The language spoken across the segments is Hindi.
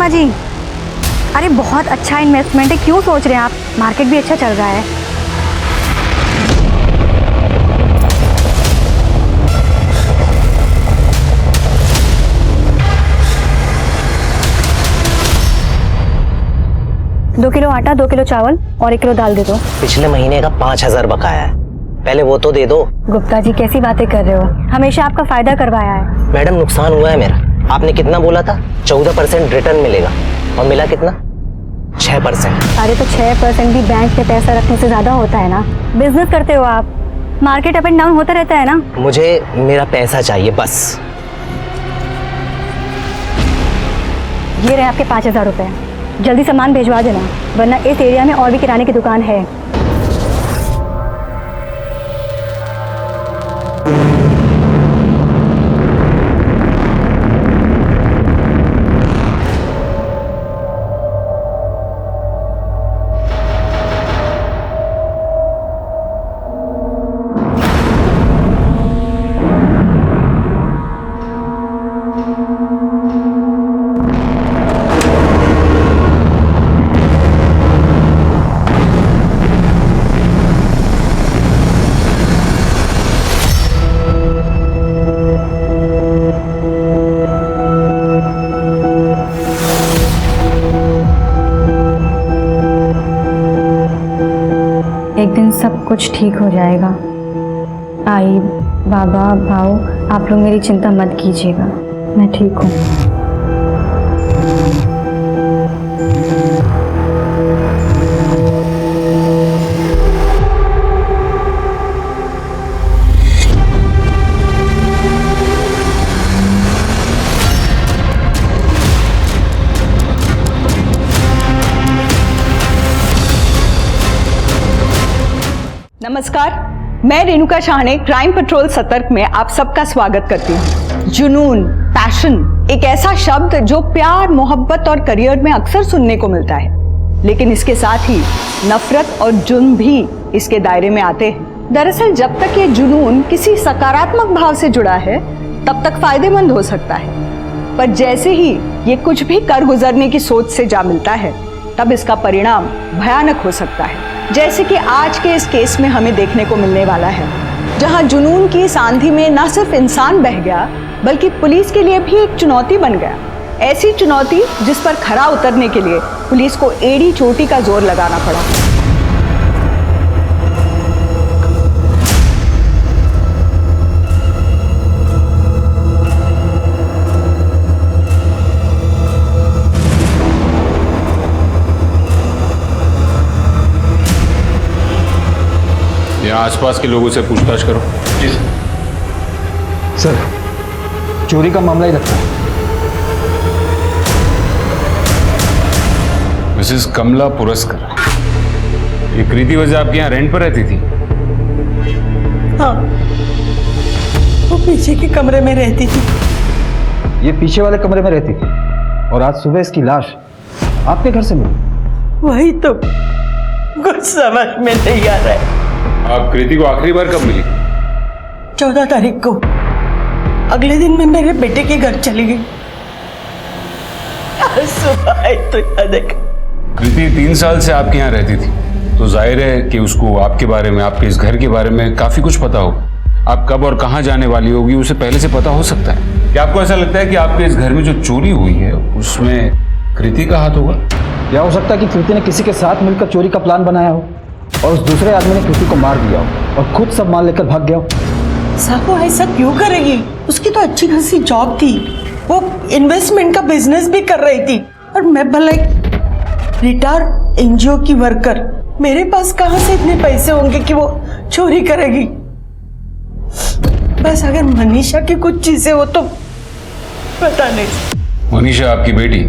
सीमा जी, अरे बहुत अच्छा इन्वेस्टमेंट है, क्यों सोच रहे हैं आप? मार्केट भी अच्छा चल रहा है। दो किलो आटा, 2 किलो चावल और 1 किलो दाल दे दो। पिछले महीने का 5,000 बकाया है, पहले वो तो दे दो। गुप्ता जी कैसी बातें कर रहे हो, हमेशा आपका फायदा करवाया है। मैडम नुकसान हुआ है मेरा, आपने कितना बोला था? 14% रिटर्न मिलेगा और मिला कितना? 6%। अरे तो 6% भी बैंक में पैसा रखने से ज्यादा होता है ना। बिजनेस करते हो आप, मार्केट अप एंड डाउन होता रहता है ना। मुझे मेरा पैसा चाहिए बस। ये रहे आपके 5,000 रुपए, जल्दी सामान भिजवा देना, वरना इस एरिया में और भी किराने की दुकान है। एक दिन सब कुछ ठीक हो जाएगा। आई, बाबा, भाऊ, आप लोग मेरी चिंता मत कीजिएगा, मैं ठीक हूँ। नमस्कार, मैं रेणुका शाहने क्राइम पेट्रोल सतर्क में आप सबका स्वागत करती हूँ। जुनून, पैशन एक ऐसा शब्द जो प्यार, मोहब्बत और करियर में अक्सर सुनने को मिलता है, लेकिन इसके साथ ही नफरत और जुर्म भी इसके दायरे में आते हैं। दरअसल जब तक ये जुनून किसी सकारात्मक भाव से जुड़ा है तब तक फायदेमंद हो सकता है, पर जैसे ही ये कुछ भी कर गुजरने की सोच से जा मिलता है तब इसका परिणाम भयानक हो सकता है, जैसे कि आज के इस केस में हमें देखने को मिलने वाला है, जहां जुनून की इस आंधी में न सिर्फ इंसान बह गया बल्कि पुलिस के लिए भी एक चुनौती बन गया। ऐसी चुनौती जिस पर खरा उतरने के लिए पुलिस को एड़ी चोटी का जोर लगाना पड़ा। यहाँ आसपास के लोगों से पूछताछ करो। जी सर, चोरी का मामला ही लगता है। मिसेस कमला पुरस्कर, ये कृति वजह आपके यहाँ रेंट पर रहती थी? हाँ, वो पीछे के कमरे में रहती थी। ये पीछे वाले कमरे में रहती थी और आज सुबह इसकी लाश आपके घर से मिली। वही तो कुछ समझ में नहीं आ रहा है। आप कृति को आखिरी बार कब मिली? 14 तारीख को। अगले दिन मैं मेरे बेटे के घर चली गई। आज सुबह आई तो यहाँ देखा। कृति 3 साल से आपके यहाँ रहती थी, तो जाहिर है कि उसको आपके बारे में, आपके इस घर के बारे में काफी कुछ पता हो। आप कब और कहाँ जाने वाली होगी उसे पहले से पता हो सकता है। क्या आपको ऐसा लगता है कि आपके इस घर में जो चोरी हुई है उसमें कृति का हाथ होगा? क्या हो सकता है कि कृति ने किसी के साथ मिलकर चोरी का प्लान बनाया हो और उस दूसरे आदमी ने कृति को मार दिया हो और खुद सब माल लेकर भाग गया हो? साहब वो ऐसा क्यों करेगी? उसकी तो अच्छी खासी जॉब थी, वो इन्वेस्टमेंट का बिजनेस भी कर रही थी, और मैं भला एक रिटायर्ड एनजीओ की वर्कर, मेरे पास कहाँ से इतने पैसे होंगे कि वो चोरी करेगी? बस अगर मनीषा की कुछ चीजें हो तो पता नहीं। मनीषा आपकी बेटी,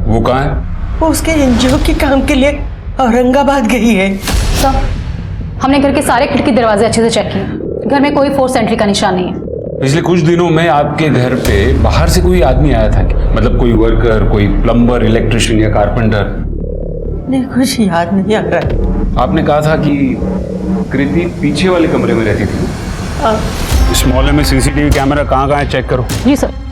वो कहाँ है? वो उसके एनजीओ के काम के लिए औरंगाबाद गई है। सर, हमने घर के सारे खिड़की दरवाजे अच्छे से चेक किए, घर में कोई फोर्स एंट्री का निशान नहीं है। पिछले कुछ दिनों में आपके घर पे बाहर से कोई आदमी आया था क्या? मतलब कोई वर्कर, कोई प्लम्बर, इलेक्ट्रिशियन या कारपेंटर? नहीं, कुछ याद नहीं आ रहा है। आपने कहा था कि कृति पीछे वाले कमरे में रहती थी। इस मोहल्ले में सीसीटीवी कैमरा कहाँ कहाँ है चेक करो। जी सर।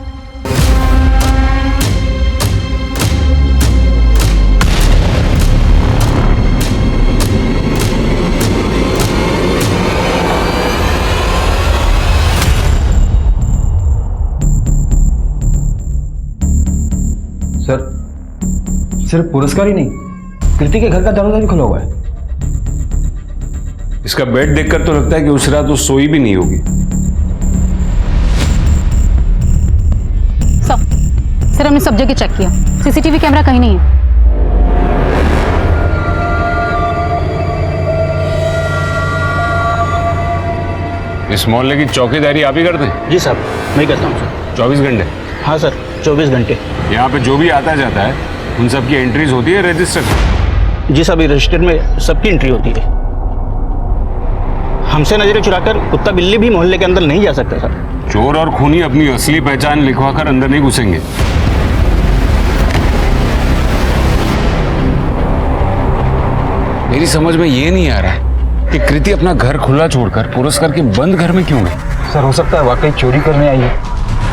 सिर्फ पुरस्कार ही नहीं, कृति के घर का दरवाजा भी खुला हुआ है। इसका बेड देखकर तो लगता है कि उस रात वो सोई भी नहीं होगी। सर हमने सब जगह चेक किया, सीसीटीवी कैमरा कहीं नहीं है। इस मोहल्ले की चौकीदारी आप ही करते हैं? जी साहब, मैं करता हूँ सर। 24 घंटे? हाँ सर, 24 घंटे। यहाँ पे जो भी आता जाता है उन सबकी एंट्रीज होती है रजिस्टर? जी साहब, रजिस्टर में सबकी एंट्री होती है। हमसे नजरें चुराकर कुत्ता बिल्ली भी मोहल्ले के अंदर नहीं जा सकता सर। चोर और खूनी अपनी असली पहचान लिखवाकर अंदर नहीं घुसेंगे। मेरी समझ में ये नहीं आ रहा है कि कृति अपना घर खुला छोड़कर पुरस्कार के बंद घर में क्यों गई? सर हो सकता है वाकई चोरी करने आई है।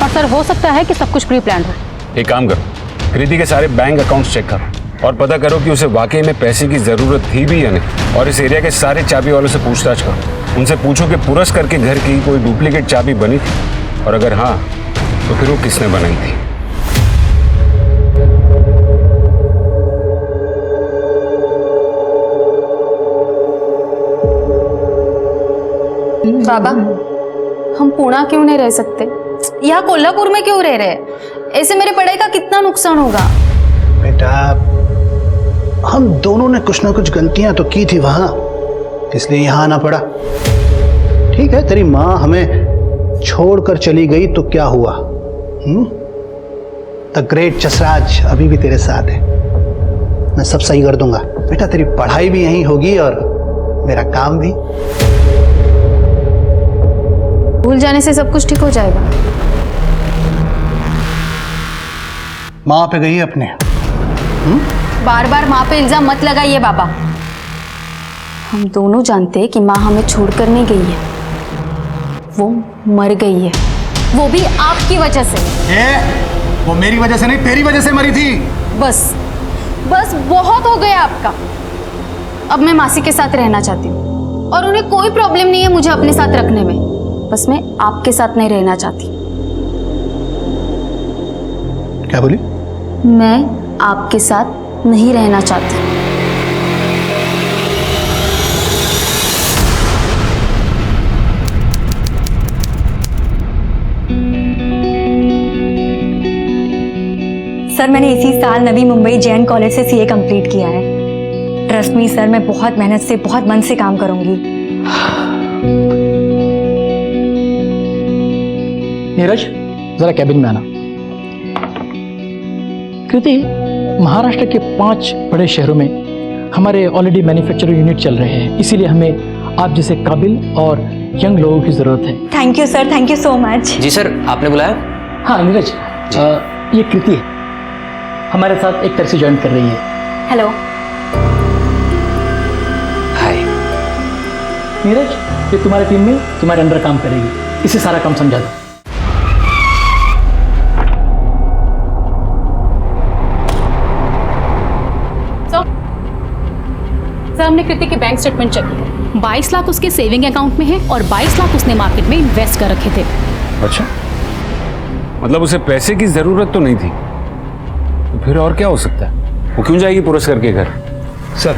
और सर हो सकता है कि सब कुछ प्री प्लान हो। एक काम करो, कृति के सारे बैंक अकाउंट्स चेक करो और पता करो कि उसे वाकई में पैसे की जरूरत थी भी या नहीं। और इस एरिया के सारे चाबी वालों से पूछताछ करो। उनसे पूछो कि पुरस्कार के घर की कोई डुप्लीकेट चाबी बनी थी, और अगर हाँ तो फिर वो किसने बनाई थी। बाबा, हम पुणे क्यों नहीं रह सकते? यहाँ कोल्हापुर में क्यों रह रहे? ऐसे मेरी पढ़ाई का कितना नुकसान होगा? बेटा, हम दोनों ने कुछ ना कुछ गलतियां तो की थी वहां, इसलिए यहां आना पड़ा। ठीक है, तेरी माँ हमें छोड़कर चली गई तो क्या हुआ? द ग्रेट जसराज अभी भी तेरे साथ है। मैं सब सही कर दूंगा बेटा। तेरी पढ़ाई भी यहीं होगी और मेरा काम भी। भूल जाने से सब कुछ ठीक हो जाएगा। माँ पे गई है अपने। बार बार माँ पे इल्जाम मत लगाइए बाबा। हम दोनों जानते हैं कि माँ हमें छोड़कर नहीं गई है, वो मर गई है, वो भी आपकी वजह से। वो मेरी वजह से नहीं, तेरी वजह से मरी थी। बस बस बहुत हो गया आपका। अब मैं मासी के साथ रहना चाहती हूँ और उन्हें कोई प्रॉब्लम नहीं है मुझे अपने साथ रखने में। बस मैं आपके साथ नहीं रहना चाहती। क्या बोली? मैं आपके साथ नहीं रहना चाहती। सर मैंने इसी साल नवी मुंबई जैन कॉलेज से सीए कंप्लीट किया है। ट्रस्ट मी सर, मैं बहुत मेहनत से, बहुत मन से काम करूंगी। नीरज, जरा कैबिन में आना। कृति, महाराष्ट्र के 5 बड़े शहरों में हमारे ऑलरेडी मैन्युफैक्चरिंग यूनिट चल रहे हैं, इसीलिए हमें आप जैसे काबिल और यंग लोगों की जरूरत है। Thank you sir, thank you so much. जी सर, आपने बुलाया? हाँ नीरज, ये कृति है, हमारे साथ एक तरह से ज्वाइन कर रही है। हेलो। हाय। नीरज, ये तुम्हारे टीम में तुम्हारे अंडर काम करेगी, इसे सारा काम समझा दो। सर हमने कृति के बैंक स्टेटमेंट चेक किया। 22 लाख उसके सेविंग अकाउंट में है और 22 लाख उसने मार्केट में इन्वेस्ट कर रखे थे। अच्छा, मतलब उसे पैसे की जरूरत तो नहीं थी, तो फिर और क्या हो सकता है? वो क्यों जाएगी पुरस्कार के घर? सर,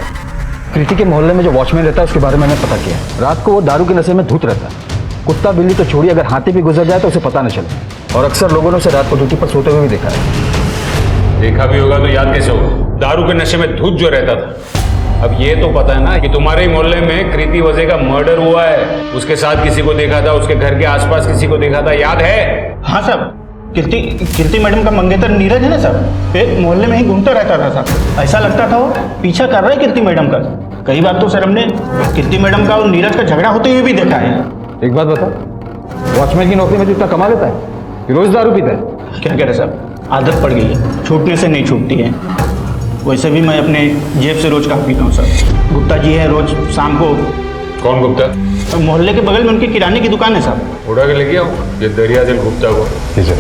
कृति के मोहल्ले में जो वॉचमैन रहता है उसके बारे में मैंने पता किया। रात को वो दारू के नशे में धुत रहता है। कुत्ता बिल्ली तो छोड़िए, अगर हाथी भी गुजर जाए तो उसे पता न चले। और अक्सर लोगों ने उसे रात को ड्यूटी पर सोते हुए भी देखा है। देखा भी होगा तो याद कैसे होगा? दारू के नशे में धुत जो रहता था। अब ये तो पता है ना कि तुम्हारे ही मोहल्ले में कृति वजे का मर्डर हुआ है। उसके साथ किसी को देखा था, उसके घर के आसपास किसी को देखा था, याद है? हाँ साहब, कीर्ति मैडम का मंगेतर नीरज है ना साहब, एक मोहल्ले में ही घूमता रहता था साहब। ऐसा लगता था वो पीछा कर रहा है कीर्ति मैडम का। कई बार तो सर हमने कीर्ति मैडम का और नीरज का झगड़ा होते हुए भी देखा है। एक बात बता, वॉचमैन की नौकरी में जितना कमा लेता है, रोज दारू पीता है? क्या कह रहे साहब, आदत पड़ गई है, छूटने से नहीं छूटती है। वैसे भी मैं अपने जेब से रोज काम पीता हूँ सर। गुप्ता जी है, रोज शाम को। कौन गुप्ता? तो मोहल्ले के बगल में उनकी किराने की दुकान है साहब। उड़ा के लेके आओ ये दरिया दिल गुप्ता को। ठीक है।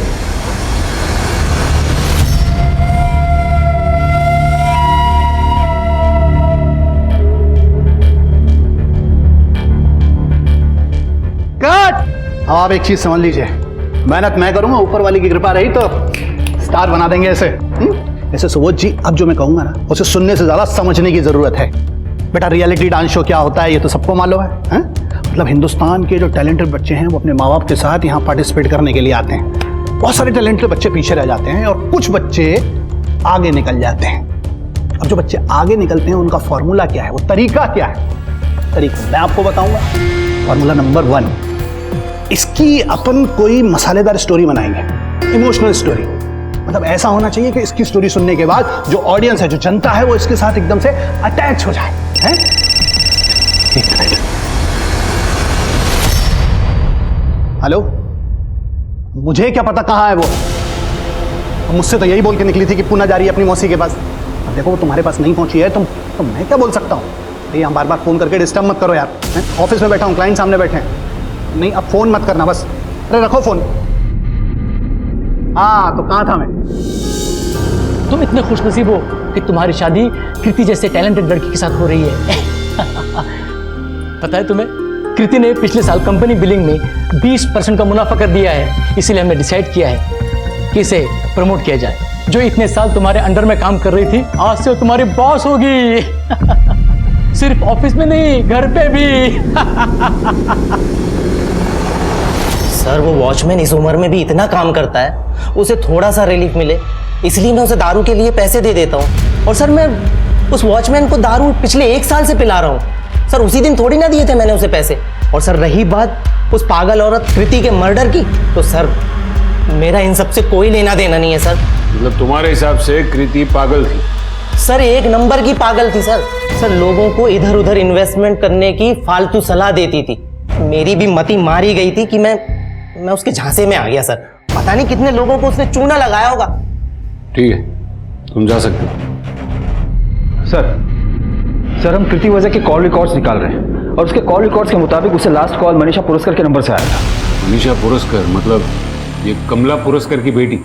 कट! अब आप एक चीज समझ लीजिए, मेहनत मैं करूंगा, ऊपर वाली की कृपा रही तो स्टार बना देंगे ऐसे। वैसे सुबोध जी, अब जो मैं कहूंगा ना उसे सुनने से ज्यादा समझने की जरूरत है। बेटा, रियलिटी डांस शो क्या होता है ये तो सबको मालूम है? मतलब हिंदुस्तान के जो टैलेंटेड बच्चे हैं वो अपने माँ बाप के साथ यहाँ पार्टिसिपेट करने के लिए आते हैं। बहुत सारे टैलेंटेड बच्चे पीछे रह जाते हैं और कुछ बच्चे आगे निकल जाते हैं। अब जो बच्चे आगे निकलते हैं उनका फॉर्मूला क्या है, वो तरीका क्या है? तरीका मैं आपको बताऊंगा। फॉर्मूला नंबर 1, इसकी अपन कोई मसालेदार स्टोरी बनाएंगे, इमोशनल स्टोरी। मतलब ऐसा होना चाहिए कि इसकी स्टोरी सुनने के बाद जो ऑडियंस है, जो जनता है, वो इसके साथ एकदम से अटैच हो जाए। हैं? हेलो, मुझे क्या पता कहाँ है वो? मुझसे तो यही बोल के निकली थी कि पुणे जा रही है अपनी मौसी के पास। अब देखो वो तुम्हारे पास नहीं पहुंची है, तो मैं क्या बोल सकता हूँ? ये हम बार बार फोन करके डिस्टर्ब मत करो यार। ऑफिस में बैठा हूँ, क्लाइंट सामने बैठे हैं। नहीं, अब फोन मत करना बस। अरे रखो फोन। हाँ, तो कहाँ था मैं? तुम इतने खुशनसीब हो कि तुम्हारी शादी कृति जैसे टैलेंटेड लड़की के साथ हो रही है। पता है तुम्हें, कृति ने पिछले साल कंपनी बिलिंग में 20% का मुनाफा कर दिया है। इसीलिए हमने डिसाइड किया है कि इसे प्रमोट किया जाए। जो इतने साल तुम्हारे अंडर में काम कर रही थी, आज से तुम्हारी बॉस होगी। सिर्फ ऑफिस में नहीं, घर पे भी। सर, वो वॉचमैन इस उम्र में भी इतना काम करता है, उसे थोड़ा सा रिलीफ मिले इसलिए मैं उसे दारू के लिए पैसे दे देता हूँ। और सर, मैं उस वॉचमैन को दारू पिछले 1 साल से पिला रहा हूँ। सर, उसी दिन थोड़ी ना दिए थे मैंने उसे पैसे। और सर, रही बात उस पागल औरत कृति के मर्डर की, तो सर मेरा इन सब से कोई लेना देना नहीं है सर। मतलब तुम्हारे हिसाब से कृति पागल थी? सर, 1 नंबर की पागल थी सर। सर, लोगों को इधर उधर इन्वेस्टमेंट करने की फालतू सलाह देती थी। मेरी भी मति मारी गई थी कि मैं उसके झांसे में आ गया सर। पता नहीं कितने लोगों को उसने चूना लगाया होगा। ठीक है, तुम जा सकते हो। सर हम कृति वजह के कॉल रिकॉर्ड्स निकाल रहे हैं और उसके कॉल रिकॉर्ड्स के मुताबिक उसे लास्ट कॉल मनीषा पुरस्कर के नंबर से आया था। मनीषा पुरस्कर मतलब ये कमला पुरस्कर की बेटी?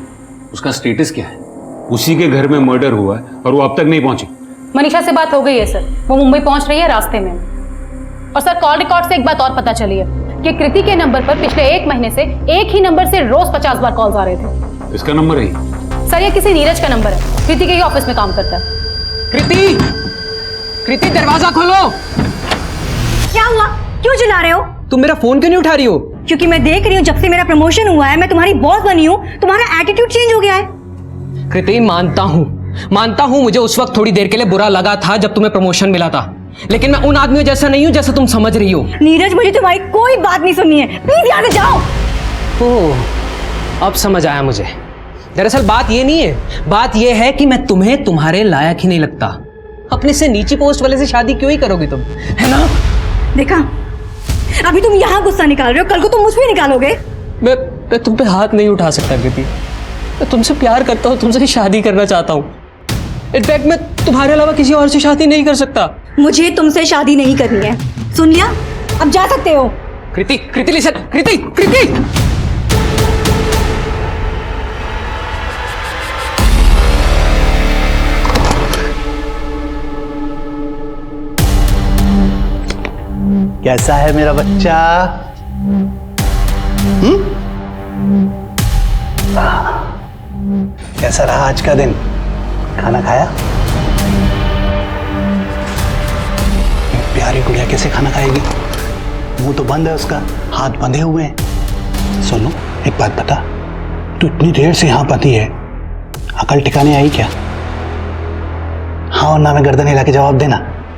उसका स्टेटस क्या है? उसी के घर में मर्डर हुआ है और वो अब तक नहीं पहुंची। मनीषा से बात हो गई है सर, वो मुंबई पहुंच रही है रास्ते में। और सर, कॉल रिकॉर्ड से एक बात और पता चली है कि कृति के नंबर पर पिछले 1 महीने से एक ही नंबर से रोज 50 बार कॉल्स आ रहे थे। इसका नंबर है? सर, ये किसी नीरज का नंबर है, कृति के ही ऑफिस में काम करता है। कृति दरवाजा खोलो। क्या हुआ? क्यों चिल्ला रहे हो? तुम मेरा फोन क्यों नहीं उठा रही हो? क्योंकि मैं देख रही हूँ जब से मेरा प्रमोशन हुआ है, मैं तुम्हारी बॉस बनी हूँ, तुम्हारा एटीट्यूड चेंज हो गया है। कृति, मानता हूँ मुझे उस वक्त थोड़ी देर के लिए बुरा लगा था जब तुम्हें प्रमोशन मिला था, लेकिन मैं उन आदमियों जैसा नहीं हूँ जैसा तुम समझ रही हो। नीरज, मुझे तुम्हारी कोई बात नहीं सुननी है, प्लीज यहाँ से जाओ। ओह, अब समझ आया मुझे। दरअसल बात ये नहीं है, बात ये है कि मैं तुम्हें तुम्हारे लायक ही नहीं लगता। अपने से नीची पोस्ट वाले से शादी क्यों ही करोगी तुम, है ना? देखा, अभी तुम यहाँ गुस्सा निकाल रहे हो, कल को तुम मुझ पे निकालोगे। मैं तुम पे हाथ नहीं उठा सकता कृति। मैं तुमसे प्यार करता हूँ, तुमसे शादी करना चाहता हूँ। इनफैक्ट मैं तुम्हारे अलावा किसी और से शादी नहीं कर सकता। मुझे तुमसे शादी नहीं करनी है, सुन लिया? अब जा सकते हो। कृति लिसन, कृति। कैसा है मेरा बच्चा? कैसा रहा आज का दिन? खाना खाया? प्यारी गुड़िया कैसे खाना खाएगी? मुंह तो बंद है उसका, हाथ बंधे हुए हैं। सोनू, एक बात बता, तू इतनी देर से यहाँ पति है, अकल ठिकाने आई क्या? हाँ और ना में गर्दन हिला के जवाब देना।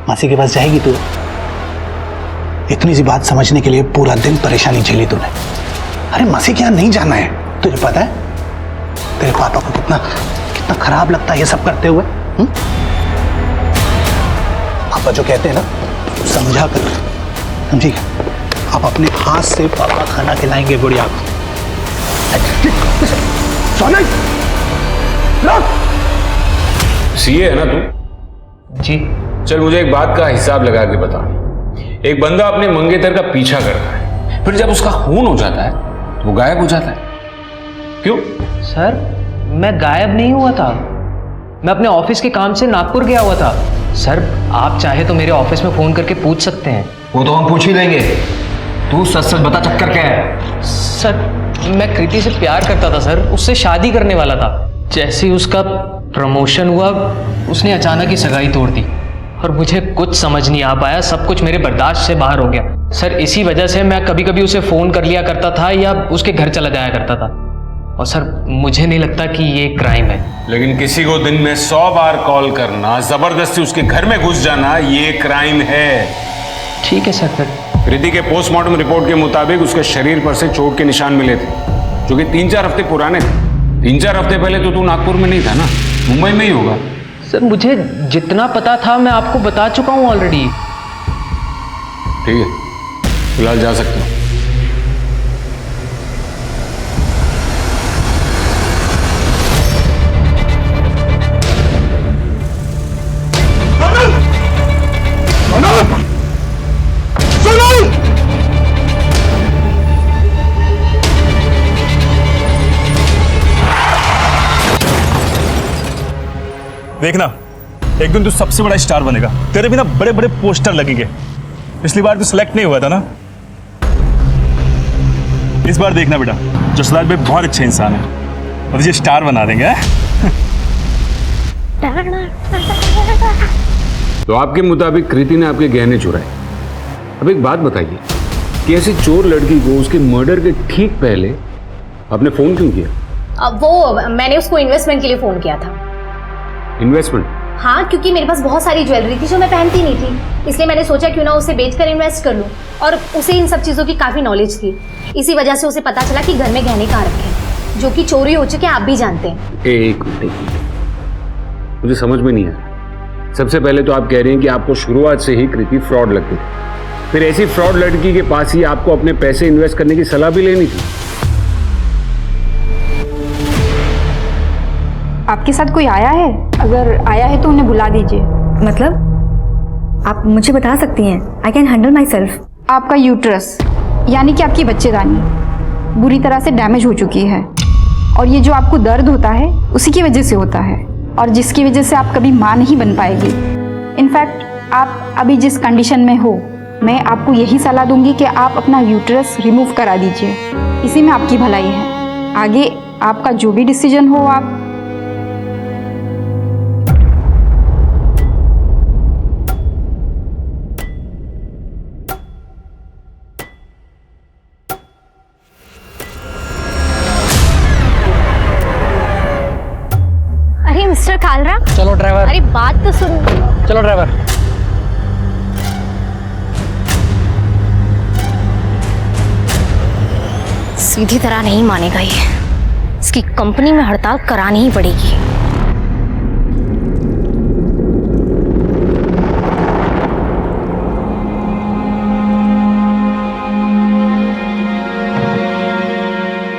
मासी के पास जाएगी तू? इतनी सी बात समझने के लिए पूरा दिन परेशानी झेली तूने। अरे मासी के यहाँ नहीं जाना है, तुझे पता है तेरे पापा को कितना खराब लगता है ये सब करते हुए। पापा जो कहते हैं ना समझा कर, समझी? आप अपने हाथ से पापा खाना खिलाएंगे गुड़िया को। सीए है ना तू? जी। चल मुझे एक बात का हिसाब लगा के बता। एक बंदा अपने मंगेतर का पीछा करता है, फिर जब उसका खून हो जाता है तो वो गायब हो जाता है, क्यों? सर, मैं गायब नहीं हुआ था, मैं अपने ऑफिस के काम से नागपुर गया हुआ था। सर, आप चाहे तो मेरे ऑफिस में फोन करके पूछ सकते हैं। वो तो हम पूछ ही लेंगे, तू सच बता चक्कर क्या है? सर, मैं कृति से प्यार करता था सर, उससे शादी करने वाला था। जैसे ही उसका प्रमोशन हुआ, उसने अचानक ही सगाई तोड़ दी और मुझे कुछ समझ नहीं आ पाया, सब कुछ मेरे बर्दाश्त से बाहर हो गया। सर इसी वजह से मैं कभी कभी उसे फ़ोन कर लिया करता था या उसके घर चला जाया करता था। और सर मुझे नहीं लगता कि ये क्राइम है। लेकिन किसी को दिन में 100 बार कॉल करना, जबरदस्ती उसके घर में घुस जाना, ये क्राइम है। ठीक है सर। फिर कृति के पोस्टमार्टम रिपोर्ट के मुताबिक उसके शरीर पर से चोट के निशान मिले थे, जो कि 3-4 हफ्ते पुराने थे। 3-4 हफ्ते पहले तो तू नागपुर में नहीं था ना, मुंबई में ही होगा। सर मुझे जितना पता था मैं आपको बता चुका हूँ ऑलरेडी। ठीक है, फिलहाल जा सकते हो। देखना, एक दिन तू सबसे बड़ा स्टार बनेगा। तेरे भी ना बड़े बड़े पोस्टर लगेंगे। पिछली बार तू सिलेक्ट नहीं हुआ था ना, इस बार देखना बेटा, जसराज भाई बहुत अच्छे इंसान है और तुझे स्टार बना देंगे। तो आपके मुताबिक कृति ने आपके गहने चुराए। अब एक बात बताइए कि ऐसी चोर लड़की को उसके मर्डर के ठीक पहले आपने फोन क्यों किया? वो मैंने उसको इन्वेस्टमेंट के लिए फोन किया था। इन्वेस्टमेंट? हाँ, क्योंकि मेरे पास बहुत सारी ज्वेलरी थी जो मैं पहनती नहीं थी, इसलिए मैंने सोचा क्यों ना उसे बेचकर इन्वेस्ट कर लूं। और उसे इन सब चीज़ों की काफ़ी नॉलेज थी, इसी वजह से उसे पता चला कि घर में गहने कहाँ रखे हैं, जो कि चोरी हो चुके हैं, आप भी जानते हैं। एक मिनट, मुझे समझ में नहीं आया। सबसे पहले तो आप कह रहे हैं कि आपको शुरुआत से ही कृति फ्रॉड लगती थी, फिर ऐसी फ्रॉड लड़की के पास ही आपको अपने पैसे इन्वेस्ट करने की सलाह भी लेनी थी। आपके साथ कोई आया है? अगर आया है तो उन्हें बुला दीजिए। मतलब आप मुझे बता सकती हैं? I can handle my self. आपका यूट्रस यानी कि आपकी बच्चेदानी बुरी तरह से डैमेज हो चुकी है, और ये जो आपको दर्द होता है उसी की वजह से होता है, और जिसकी वजह से आप कभी माँ नहीं बन पाएगी। इनफैक्ट आप अभी जिस कंडीशन में हो, मैं आपको यही सलाह दूंगी कि आप अपना यूट्रस रिमूव करा दीजिए, इसी में आपकी भलाई है। आगे आपका जो भी डिसीजन हो आप। मिस्टर कालरा, चलो ड्राइवर। अरे बात तो सुन। चलो ड्राइवर। सीधी तरह नहीं मानेगा ये, इसकी कंपनी में हड़ताल करानी ही पड़ेगी।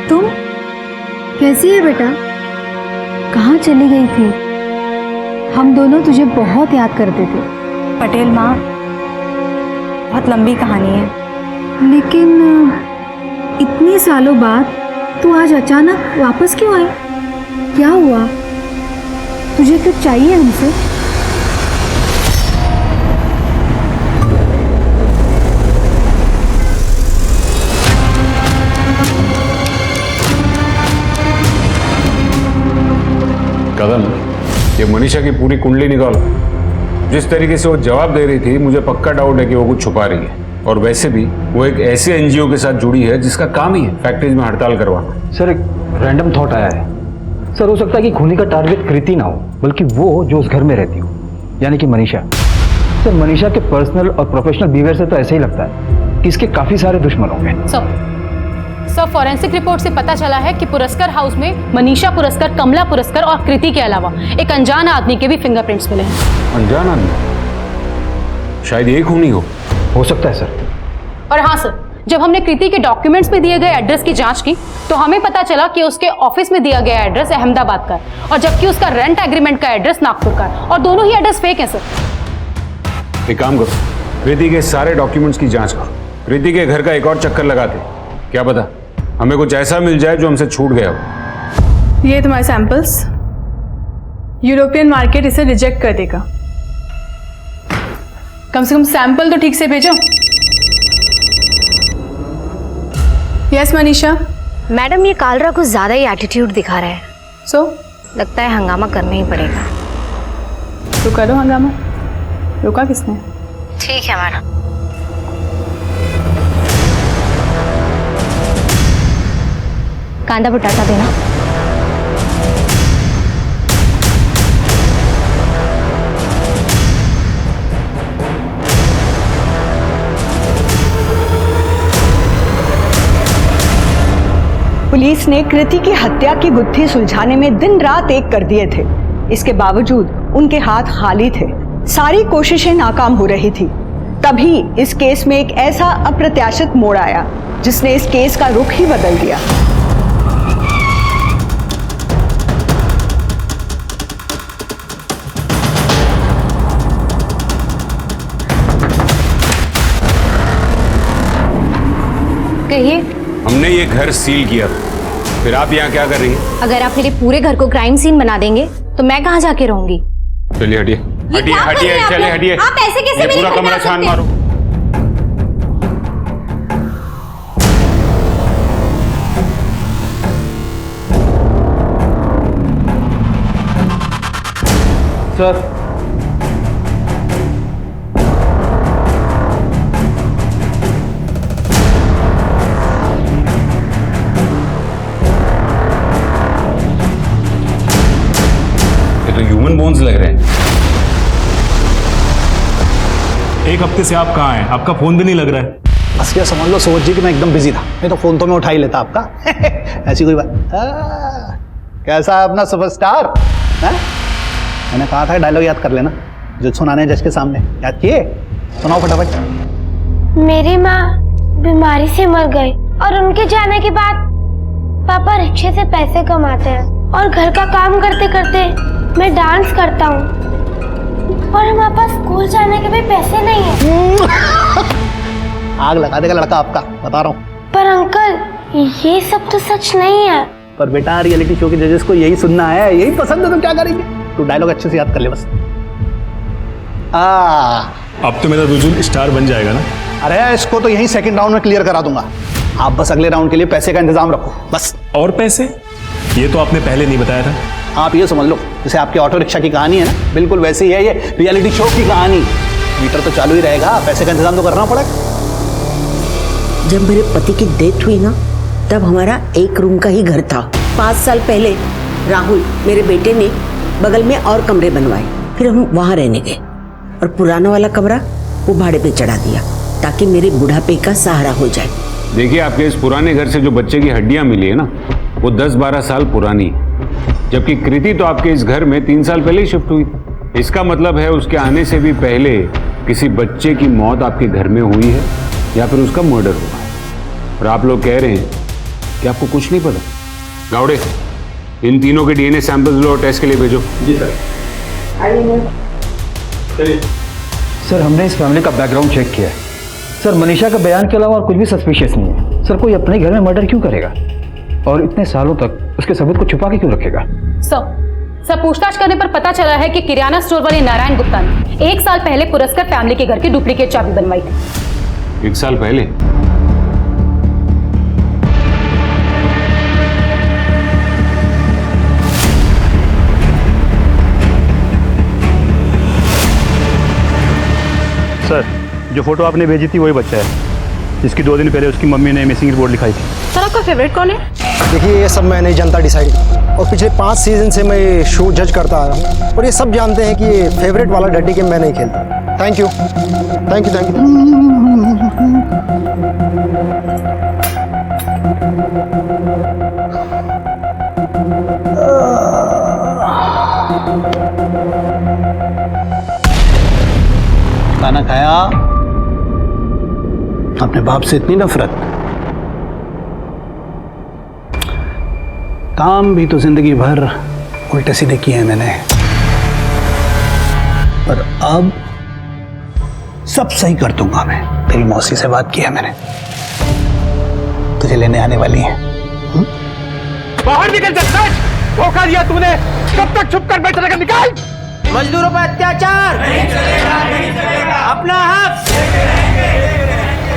तुम कैसी है बेटा? कहाँ चली गई थी? हम दोनों तुझे बहुत याद करते थे। पटेल माँ, बहुत लंबी कहानी है, लेकिन इतने सालों बाद तू आज अचानक वापस क्यों आई? क्या हुआ? तुझे कुछ चाहिए हमसे? कदम, ये मनीषा की पूरी कुंडली निकालो। जिस तरीके से वो जवाब दे रही थी, मुझे पक्का डाउट है कि वो कुछ छुपा रही है। और वैसे भी वो एक ऐसे एनजीओ के साथ जुड़ी है जिसका काम ही है फैक्ट्रीज में हड़ताल करवाना। सर, एक रैंडम थॉट आया है। सर, हो सकता है कि खूनी का टारगेट कृति ना हो, बल्कि वो जो उस घर में रहती हो, यानी कि मनीषा। सर, मनीषा के पर्सनल और प्रोफेशनल बिहेवियर से तो ऐसे ही लगता है कि इसके काफी सारे दुश्मन होंगे। सर, फॉरेंसिक रिपोर्ट से पता चला है कि पुरस्कार हाउस में मनीषा पुरस्कार, कमला पुरस्कार और कृति के अलावा एक अनजान आदमी के भी फिंगरप्रिंट्स मिले हैं। अनजान आदमी? शायद एक खूनी हो सकता है सर। और हाँ सर, जब हमने कृति के डॉक्यूमेंट्स में दिए गए एड्रेस की जांच की तो हमें पता चला कि उसके ऑफिस में दिया गया एड्रेस अहमदाबाद का है, और जबकि उसका रेंट एग्रीमेंट का एड्रेस नागपुर का है, और दोनों ही एड्रेस फेक है सर। एक काम करो, कृति के सारे डॉक्यूमेंट्स की जांच करो, कृति के घर का एक और चक्कर लगाते, क्या पता हमें कुछ ऐसा मिल जाए जो हमसे छूट गया हो। ये तुम्हारे सैंपल्स, यूरोपियन मार्केट इसे रिजेक्ट कर देगा। कम से कम सैंपल तो ठीक से भेजो। यस मनीषा। मैडम, ये कालरा कुछ ज्यादा ही एटीट्यूड दिखा रहा है। सो लगता है हंगामा करना ही पड़ेगा। तो करो हंगामा, रोका किसने? ठीक है मैडम। कांदा बटाटा देना। पुलिस ने कृति की हत्या की गुत्थी सुलझाने में दिन रात एक कर दिए थे। इसके बावजूद उनके हाथ खाली थे, सारी कोशिशें नाकाम हो रही थी। तभी इस केस में एक ऐसा अप्रत्याशित मोड़ आया जिसने इस केस का रुख ही बदल दिया। कहिए। हमने ये घर सील किया, फिर आप यहाँ क्या कर रही हैं? अगर आप मेरे पूरे घर को क्राइम सीन बना देंगे तो मैं कहाँ जाके रहूंगी? चलिए हटिए हटिए हटिए, चलिए हटिए। आप ऐसे कैसे मेरे पूरा घर में कमरा आ छान सकते हैं? मारो। सर ये तो ह्यूमन बोन्स लग रहे हैं। एक हफ्ते से आप कहाँ हैं? आपका फोन भी नहीं लग रहा है। बस क्या समझ लो सोच जी कि मैं एकदम बिजी था, नहीं तो फोन तो मैं उठा ही लेता आपका। ऐसी कोई बात। कैसा है अपना सुपरस्टार? मैंने कहा था डायलॉग याद कर लेना जो सुनाने जज के सामने। याद किए? सुनाओ फटाफट। मेरी माँ बीमारी से मर गई और उनके जाने के बाद पापा रिक्शे से पैसे कमाते हैं और घर का काम करते करते मैं डांस करता हूँ और हमारे पास स्कूल जाने के भी पैसे नहीं है। आग लगा देगा लड़का आपका, बता रहा हूँ। पर अंकल ये सब तो सच नहीं है। पर बेटा रियलिटी शो के जजेस को यही सुनना है, यही पसंद है, तो क्या करेंगे? तू डायलॉग अच्छे से याद कर ले बस। अब तो मेरा रुजुल स्टार बन जाएगा ना? अरे इसको तो यही सेकंड राउंड में क्लियर करा दूंगा। आप बस अगले राउंड के लिए पैसे का इंतजाम रखो बस। और पैसे? ये तो आपने पहले नहीं बताया था। आप ये समझ लो जैसे आपके ऑटो रिक्शा की कहानी है ना, बिल्कुल वैसे ही है ये रियलिटी शो की कहानी। मीटर तो चालू ही रहेगा, पैसे का इंतजाम तो करना पड़ेगा। जब मेरे पति की डेथ हुई ना, तब हमारा एक रूम का ही घर था। 5 साल पहले राहुल मेरे बेटे ने बगल में और कमरे बनवाए, फिर हम वहां रहने गए और पुराना वाला कमरा वो भाड़े पे चढ़ा दिया ताकि मेरे बुढ़ापे का सहारा हो जाए। देखिए आपके इस पुराने घर से जो बच्चे की हड्डियां मिली है ना, वो 10-12 साल पुरानी है, जबकि कृति तो आपके इस घर में 3 साल पहले ही शिफ्ट हुई थी। इसका मतलब है उसके आने से भी पहले किसी बच्चे की मौत आपके घर में हुई है या फिर उसका मर्डर हुआ है। और आप लोग कह रहे हैं कि आपको कुछ नहीं पता। गावड़े, इन तीनों के डीएनए सैंपल्स लो, टेस्ट के लिए भेजो। जी सर। चलिए सर, हमने इस फैमिली का बैकग्राउंड चेक किया है सर। मनीषा का बयान के अलावा और कुछ भी सस्पिशियस नहीं है सर। कोई अपने घर में मर्डर क्यों करेगा और इतने सालों तक उसके सबूत को छुपा के क्यों रखेगा? सर पूछताछ करने पर पता चला है कि किराना स्टोर वाले नारायण गुप्ता ने 1 साल पहले पुरस्कार फैमिली के घर की डुप्लीकेट चाबी बनवाई थी। 1 साल पहले? सर, जो फोटो आपने भेजी थी वही बच्चा है जिसकी 2 दिन पहले उसकी मम्मी ने मिसिंग रिपोर्ट लिखाई थी। सर आपका फेवरेट कौन है? देखिए ये सब मैं नहीं जानता डिसाइड, और पिछले 5 सीजन से मैं ये शो जज करता आ रहा हूँ और ये सब जानते हैं कि ये फेवरेट वाला डर्टी गेम मैं नहीं खेलता। Thank you thank you thank you. खाना खाया? अपने बाप से इतनी नफरत? काम भी तो जिंदगी भर उल्टे सीधे किए हैं मैंने, पर अब सब सही कर दूंगा मैं। तेरी मौसी से बात की है मैंने, तुझे लेने आने वाली है। बाहर निकल जा, धोखा दिया तूने। कब तक छुप कर बैठे रहेगा? निकाल। मजदूरों पर अत्याचार नहीं चलेगा, नहीं चलेगा। अपना हक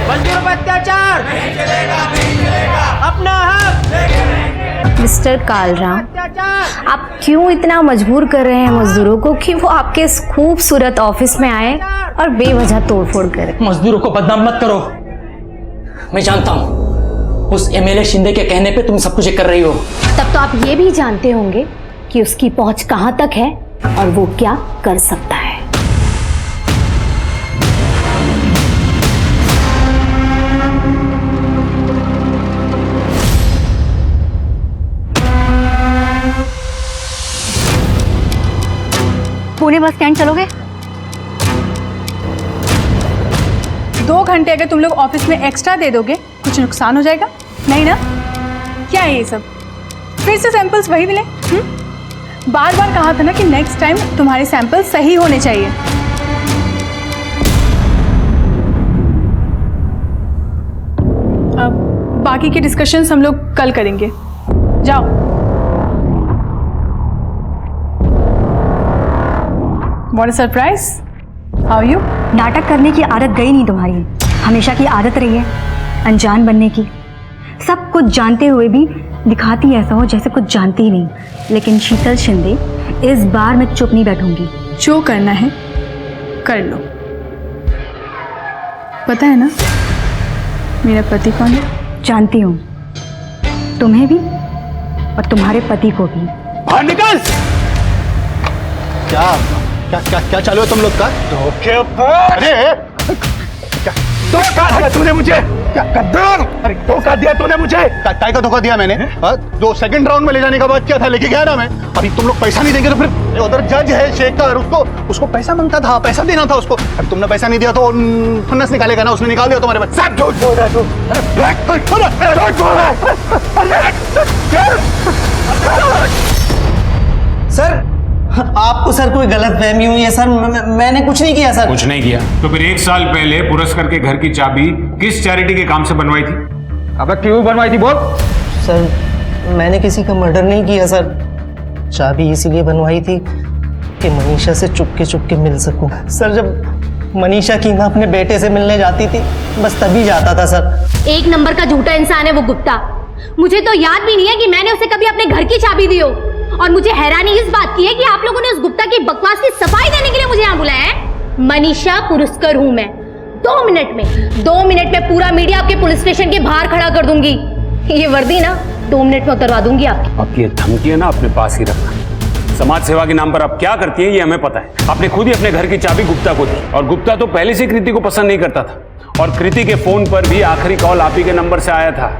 मजदूरों पर अत्याचार नहीं चलेगा, नहीं चलेगा। अपना हक मिस्टर कालराम, आप क्यों इतना मजबूर कर रहे हैं मजदूरों को कि वो आपके इस खूबसूरत ऑफिस में आए और बेवजह तोड़फोड़ करें? मजदूरों को बदनाम मत करो। मैं जानता हूं उस एमएलए शिंदे के कहने पे तुम सब कुछ कर रही हो। तब तो आप ये भी जानते होंगे कि उसकी पहुंच कहां तक है और वो क्या कर सकता है। पुणे बस स्टैंड चलोगे? 2 घंटे अगर तुम लोग ऑफिस में एक्स्ट्रा दे दोगे कुछ नुकसान हो जाएगा? नहीं ना? क्या है ये सब? फिर से सैंपल्स वही मिले? बार बार कहा था ना कि नेक्स्ट टाइम तुम्हारे सैंपल सही होने चाहिए। अब बाकी के डिस्कशंस हम लोग कल करेंगे। जाओ। What a surprise! How are you? नाटक करने की आदत गई नहीं तुम्हारी, हमेशा की आदत रही है अनजान बनने की। सब कुछ जानते हुए भी दिखाती ऐसा हो जैसे कुछ जानती ही नहीं। लेकिन शीतल शिंदे, इस बार मैं चुप नहीं बैठूंगी। जो करना है कर लो। पता है ना मेरा पति कौन है? जानती हूँ, तुम्हें भी और तुम्हारे पति को भी। बाहर निकल। क्या क्या क्या क्या चालू है तुम लोग का? अरे धोखा दिया तूने मुझे। अरे धोखा दिया तूने मुझे। काय का धोखा दिया मैंने? जो सेकंड राउंड में ले जाने का बात किया था, लेके गया ना मैं। अभी तुम लोग पैसा नहीं देंगे तो फिर उधर जज है शेखर, उसको पैसा मांगता था, पैसा देना था उसको। अब तुमने पैसा नहीं दिया तो फन्नस निकालेगा ना, उसने निकाल दिया तुम्हारे पास। सब झूठ बोल रहा है तू। सर आपको सर कोई गलत फहमी हुई है सर। मैंने कुछ नहीं किया सर। कुछ नहीं किया तो फिर 1 साल पहले पुरस्कार के घर की चाबी किस चैरिटी के काम से बनवाई थी? अबे क्यों बनवाई थी बोल? सर मैंने किसी का मर्डर नहीं किया सर। चाबी इसीलिए बनवाई थी कि मनीषा से चुपके मिल सकूं। सर जब मनीषा की मां अपने बेटे से मिलने जाती थी बस तभी जाता था सर। 1 नंबर का झूठा इंसान है वो गुप्ता। मुझे तो याद भी नहीं है कि मैंने उसे कभी अपने घर की चाबी दी हो। और मुझे हैरानी इस बात की है कि आप लोगों ने उस गुप्ता की बकवास की सफाई देने के लिए मुझे यहाँ बुलाया है। मनीषा पुरस्कार हूं मैं। 2 मिनट में पूरा मीडिया आपके पुलिस स्टेशन के बाहर खड़ा कर दूंगी। ये वर्दी ना 2 मिनट में उतरवा दूंगी आपकी ये धमकी है ना अपने पास ही रखना। समाज सेवा के नाम पर आप क्या करती है ये हमें पता है। आपने खुद ही अपने घर की चाबी गुप्ता को दी और गुप्ता तो पहले से कृति को पसंद नहीं करता था। और कृति के फोन पर भी आखिरी कॉल आप ही के नंबर से आया था।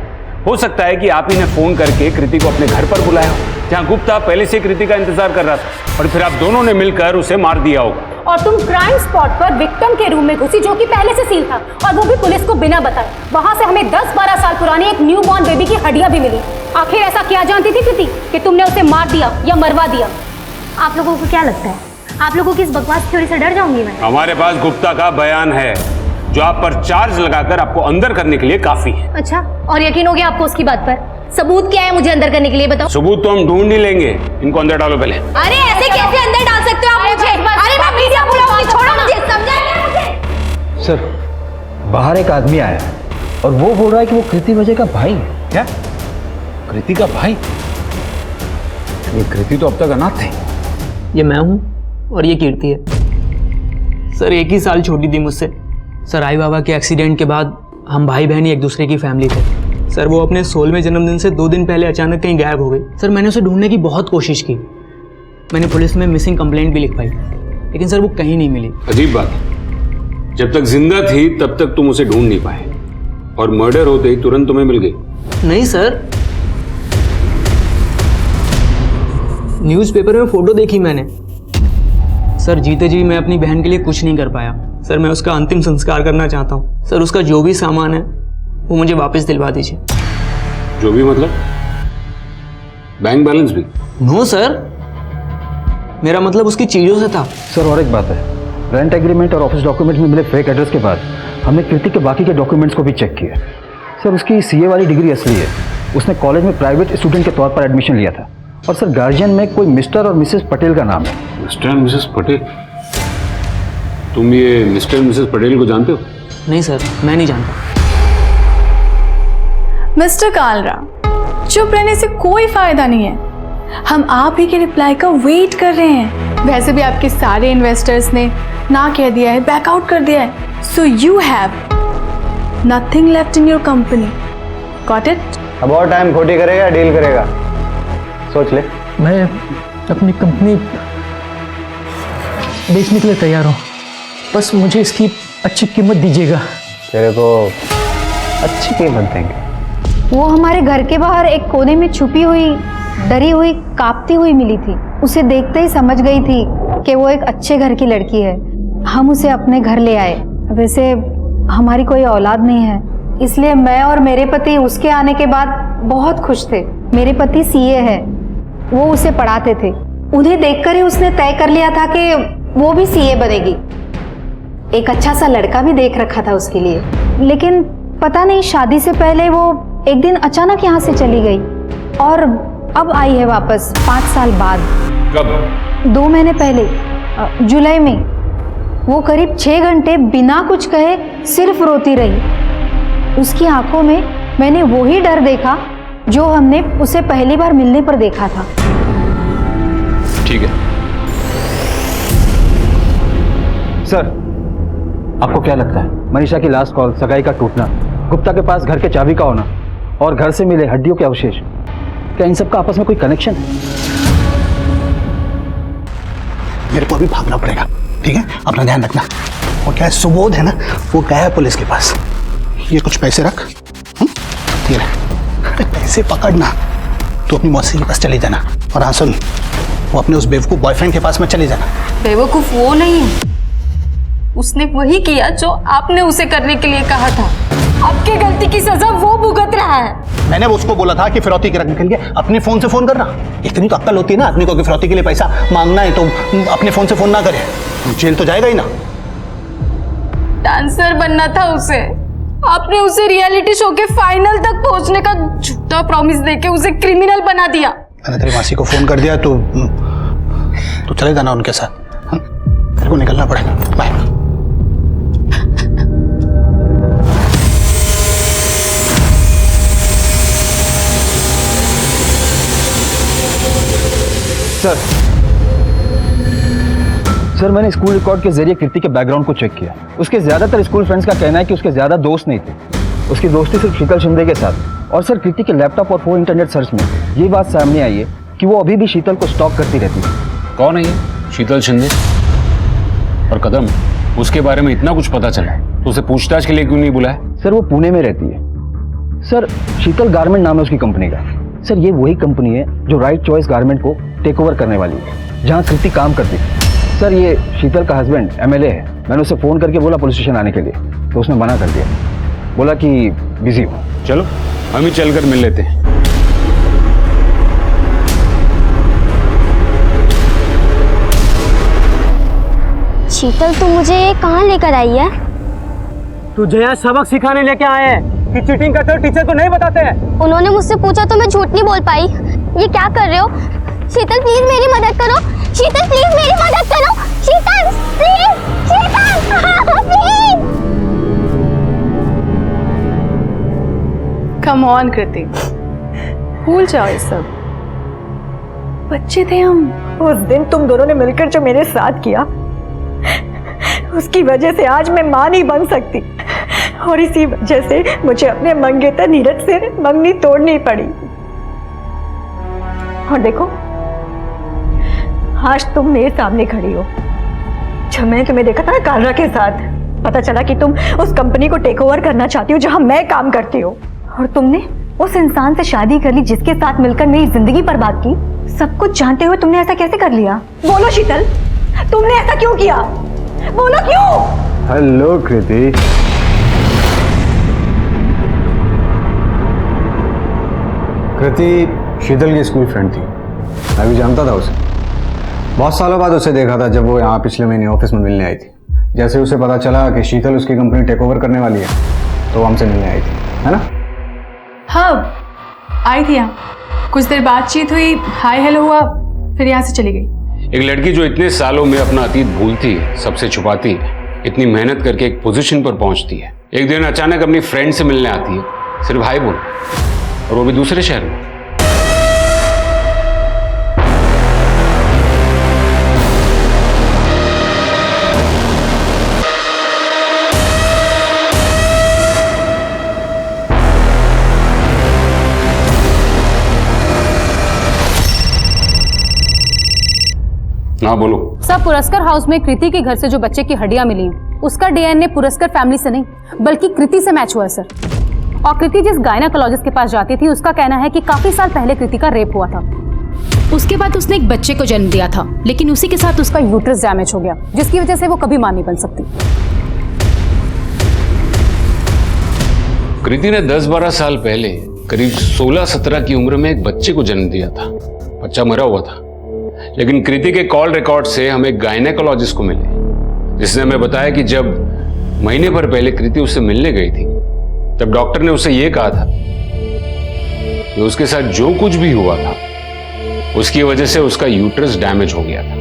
हो सकता है कि आप ही ने फोन करके कृति को अपने घर पर बुलाया हो, जहां गुप्ता पहले से कृति का इंतजार कर रहा था और फिर आप दोनों ने मिलकर उसे मार दिया होगा। और तुम क्राइम स्पॉट पर विक्टिम के रूम में घुसी जो कि पहले से सील था और वो भी पुलिस को बिना बताए। वहां से हमें 10-12 साल पुरानी एक न्यू बॉर्न बेबी की हड्डियां भी मिली। आखिर ऐसा क्या जानती थी कृति कि तुमने उसे मार दिया या मरवा दिया? आप लोगों को क्या लगता है आप लोगों की इस बकवास थ्योरी से डर जाऊंगी मैं? हमारे पास गुप्ता का बयान है जो आप पर चार्ज लगाकर आपको अंदर करने के लिए काफी है। अच्छा, और यकीन हो गया आपको उसकी बात पर? सबूत क्या है मुझे अंदर करने के लिए बताओ। सबूत तो हम ढूंढ ही लेंगे, इनको अंदर डालो पहले। अरे ऐसे कैसे अंदर डाल सकते हो आप मुझे? अरे मैं मीडिया बुलाऊंगी, छोड़ो मुझे, समझाइए मुझे। सर बाहर एक आदमी आया है और वो बोल रहा है कि वो कृति वजह का भाई है। क्या? कृति का भाई? ये कृति तो अब तक अनाथ थे। ये मैं हूँ और ये कीर्ति है। सर 1 ही साल छोटी थी मुझसे। सर आई बाबा के एक्सीडेंट के बाद हम भाई बहन ही एक दूसरे की फैमिली थे। सर वो अपने 16वें जन्मदिन से 2 दिन पहले अचानक कहीं गायब हो गई। सर मैंने उसे ढूंढने की बहुत कोशिश की। मैंने पुलिस में मिसिंग कंप्लेंट भी लिखवाई, लेकिन सर वो कहीं नहीं मिली। अजीब बात है, जब तक जिंदा थी तब तक तुम उसे ढूंढ नहीं पाए और मर्डर होते ही तुरंत तुम्हें मिल गई। नहीं सर, न्यूज़पेपर में फोटो देखी मैंने। सर जीते जी मैं अपनी बहन के लिए कुछ नहीं कर पाया। सर मैं उसका अंतिम संस्कार करना चाहता हूँ। सर उसका जो भी सामान है वो मुझे वापस दिलवा दीजिए। जो भी मतलब? बैंक बैलेंस भी? नो सर, मेरा मतलब उसकी चीजों से था। सर और एक बात है, रेंट एग्रीमेंट और ऑफिस डॉक्यूमेंट्स में मिले फेक एड्रेस के बाद हमने कृति के बाकी के डॉक्यूमेंट्स को भी चेक किया। सर उसकी सीए वाली डिग्री असली है। उसने कॉलेज में प्राइवेट स्टूडेंट के तौर पर एडमिशन लिया था। और सर गार्जियन में कोई मिस्टर और मिसेस पटेल का नाम है। Mister and Mrs Patel? तुम ये मिस्टर एंड मिसेस पटेल को जानते हो? नहीं सर, मैं नहीं जानता। मिस्टर कालरा, चुप रहने से कोई फायदा नहीं है। हम आप ही के रिप्लाई का वेट कर रहे हैं। वैसे भी आपके सारे इन्वेस्टर्स ने ना कह दिया है, बैकआउट कर दिया है। So you have nothing left in your company. Got it? अब और टाइम खोटी करेगा, डील करेगा, सोच ले। मैं अपनी कंपनी बेचने के लिए तैयार हूँ, बस मुझे इसकी अच्छी कीमत दीजिएगा। तेरे को अच्छी कीमत देंगे। वो हमारे घर के बाहर एक कोने में छुपी हुई, डरी हुई, कांपती हुई मिली थी। उसे देखते ही समझ गई थी कि वो एक अच्छे घर की लड़की है। हम उसे अपने घर ले आए। वैसे हमारी कोई औलाद नहीं है, इसलिए मैं और मेरे पति उसके आने के बाद बहुत खुश थे। मेरे पति सीए है, वो उसे पढ़ाते थे। उन्हें देखकर ही उसने तय कर लिया था कि वो भी सीए बनेगी। एक अच्छा सा लड़का भी देख रखा था उसके लिए, लेकिन पता नहीं शादी से पहले वो एक दिन अचानक यहाँ से चली गई और अब आई है वापस 5 साल बाद। कब? 2 महीने पहले, जुलाई में। वो करीब 6 घंटे बिना कुछ कहे सिर्फ रोती रही। उसकी आंखों में मैंने वो ही डर देखा जो हमने उसे पहली बार मिलने पर देखा था। ठीक है सर, आपको क्या लगता है मनीषा की लास्ट कॉल, सगाई का टूटना, गुप्ता के पास घर के चाबी का होना और घर से मिले हड्डियों के अवशेष, क्या इन सब का आपस में कोई कनेक्शन है? मेरे को अभी भागना पड़ेगा, ठीक है? अपना ध्यान रखना। और क्या है, सुबोध है ना, वो गया है पुलिस के पास। ये कुछ पैसे रख, ये रख। पैसे पकड़ना, तो अपनी मौसी के पास चले जाना। और हाँ सुन, वो अपने उस बेवकूफ बॉयफ्रेंड के पास में चले जाना। बेवकूफ वो नहीं है, उसने वही किया जो आपने उसे करने के लिए कहा था। आपकी गलती की सजा वो भुगत रहा है। मैंने उसको बोला था कि फिरौती की रकम के लिए अपने फोन से फोन करना। इतनी तो अक्ल होती है ना आदमी को कि फिरौती के लिए पैसा मांगना है तो अपने फोन से फोन ना करे, जेल तो जाएगा ही ना। डांसर बनना था उसे, आपने उसे रियलिटी शो के फाइनल तक पहुंचने का झूठा प्रॉमिस देके उसे क्रिमिनल बना दिया। मैंने तेरी मासी को फोन कर दिया तो चले जाना उनके साथ। तेरे को निकलना पड़ेगा। बाय। सर, मैंने स्कूल रिकॉर्ड के जरिए कीर्ति के बैकग्राउंड को चेक किया। उसके ज्यादातर स्कूल फ्रेंड्स का कहना है कि उसके ज्यादा दोस्त नहीं थे। उसकी दोस्ती सिर्फ शीतल शिंदे के साथ। और सर, कीर्ति के लैपटॉप और फोन इंटरनेट सर्च में ये बात सामने आई है कि वो अभी भी शीतल को स्टॉक करती रहती है। कौन है ये शीतल शिंदे? और कदम, उसके बारे में इतना कुछ पता चला है तो उसे पूछताछ के लिए क्यों नहीं बुलाया? सर, वो पुणे में रहती है। सर, शीतल गारमेंट नाम है उसकी कंपनी का। सर, ये वही कंपनी है जो राइट चॉइस गारमेंट को टेक ओवर करने वाली है, जहाँ कीर्ति काम करती है। सर, ये शीतल का हस्बैंड एमएलए है। मैंने उसे फोन करके बोला पुलिस स्टेशन आने के लिए, तो उसने मना कर दिया, बोला कि बिजी हो। चलो हम ही चलकर मिल लेते हैं। शीतल, तू मुझे कहाँ लेकर आई है? तुझे यहाँ सबक सिखाने लेके आए हैं कि चीटिंग करते हो टीचर को नहीं बताते हैं। उन्होंने मुझसे पूछा तो मैं झूठ नहीं बोल पाई। ये क्या कर रहे हो? शीतल, प्लीज मेरी मदद करो। शीतल, प्लीज मेरी मदद करो। Sheetal, please. Sheetal, please. Come on Kriti, भूल जाओ ये सब। बच्चे थे हम। उस दिन तुम दोनों ने मिलकर जो मेरे साथ किया, उसकी वजह से आज मैं मां नहीं बन सकती। और इसी वजह से मुझे अपने मंगेतर नीरज से मंगनी तोड़नी पड़ी। और देखो, आज तुम मेरे सामने खड़ी हो। जब मैंने तुम्हें देखा था ना कालरा के साथ, पता चला कि तुम उस कंपनी को टेक ओवर करना चाहती हो जहां मैं काम करती हूँ। और तुमने उस इंसान से शादी कर ली जिसके साथ मिलकर मेरी जिंदगी बर्बाद की। सब कुछ जानते हुए तुमने ऐसा कैसे कर लिया? बोलो शीतल, तुमने ऐसा क्यों किया? बोलो क्यों? हेलो कृति। कृति शीतल की स्कूल फ्रेंड थी, मैं भी जानता था उसे। बहुत सालों बाद उसे देखा था जब वो यहाँ पिछले महीने ऑफिस में मिलने आई थी। जैसे उसे पता चला कि शीतल उसकी कंपनी टेक ओवर करने वाली है तो वो हमसे मिलने आई थी, है ना? हाँ, आई थी यहाँ। कुछ देर बातचीत हुई, हाय हेलो हुआ, फिर यहाँ से चली गई। एक लड़की जो इतने सालों में अपना अतीत भूलती है, सबसे छुपाती है, इतनी मेहनत करके एक पोजीशन पर पहुंचती है, एक दिन अचानक अपनी फ्रेंड से मिलने आती है, सिर्फ हाय बोल, और वो भी दूसरे शहर में। ना बोलो। सर, पुरस्कार हाउस में कृति के घर से जो बच्चे की हड्डियां मिली हैं, उसका डीएनए पुरस्कार फैमिली से नहीं बल्कि कृति से मैच हुआ है सर। और कृति जिस गायनेकोलॉजिस्ट के पास जाती थी, उसका कहना है कि काफी साल पहले कृति का रेप हुआ था। उसके बाद उसने एक बच्चे को जन्म दिया था, लेकिन उसी के साथ उसका यूट्रस डैमेज हो गया, जिसकी वजह से वो कभी मां नहीं बन सकती। कृति ने 10-12 साल पहले करीब 16-17 की उम्र में एक बच्चे को जन्म दिया था। बच्चा मरा हुआ था, लेकिन कृति के कॉल रिकॉर्ड से हम एक गायनेकोलॉजिस्ट को मिले, जिसने हमें बताया कि जब महीने भर पहले कृति उससे मिलने गई थी, तब डॉक्टर ने उसे यह कहा था कि उसके साथ जो कुछ भी हुआ था उसकी वजह से उसका यूट्रस डैमेज हो गया था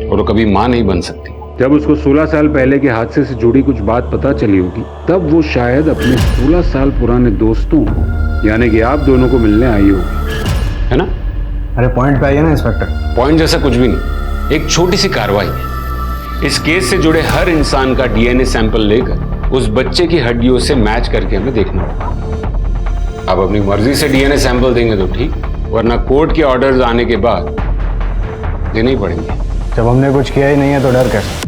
और वो कभी मां नहीं बन सकती। जब उसको 16 साल पहले के हादसे से जुड़ी कुछ बात पता चली होगी, तब वो शायद अपने 16 साल पुराने दोस्तों को, यानी कि आप दोनों को मिलने आई होगी, है ना? अरे पॉइंट पे आइए ना इंस्पेक्टर। पॉइंट जैसा कुछ भी नहीं, एक छोटी सी कार्रवाई है। इस केस से जुड़े हर इंसान का डीएनए सैंपल लेकर उस बच्चे की हड्डियों से मैच करके हमें देखना होगा। आप अपनी मर्जी से डीएनए सैंपल देंगे तो ठीक, वरना कोर्ट के ऑर्डर्स आने के बाद देने ही पड़ेंगे। जब हमने कुछ किया ही नहीं है तो डर कैसे?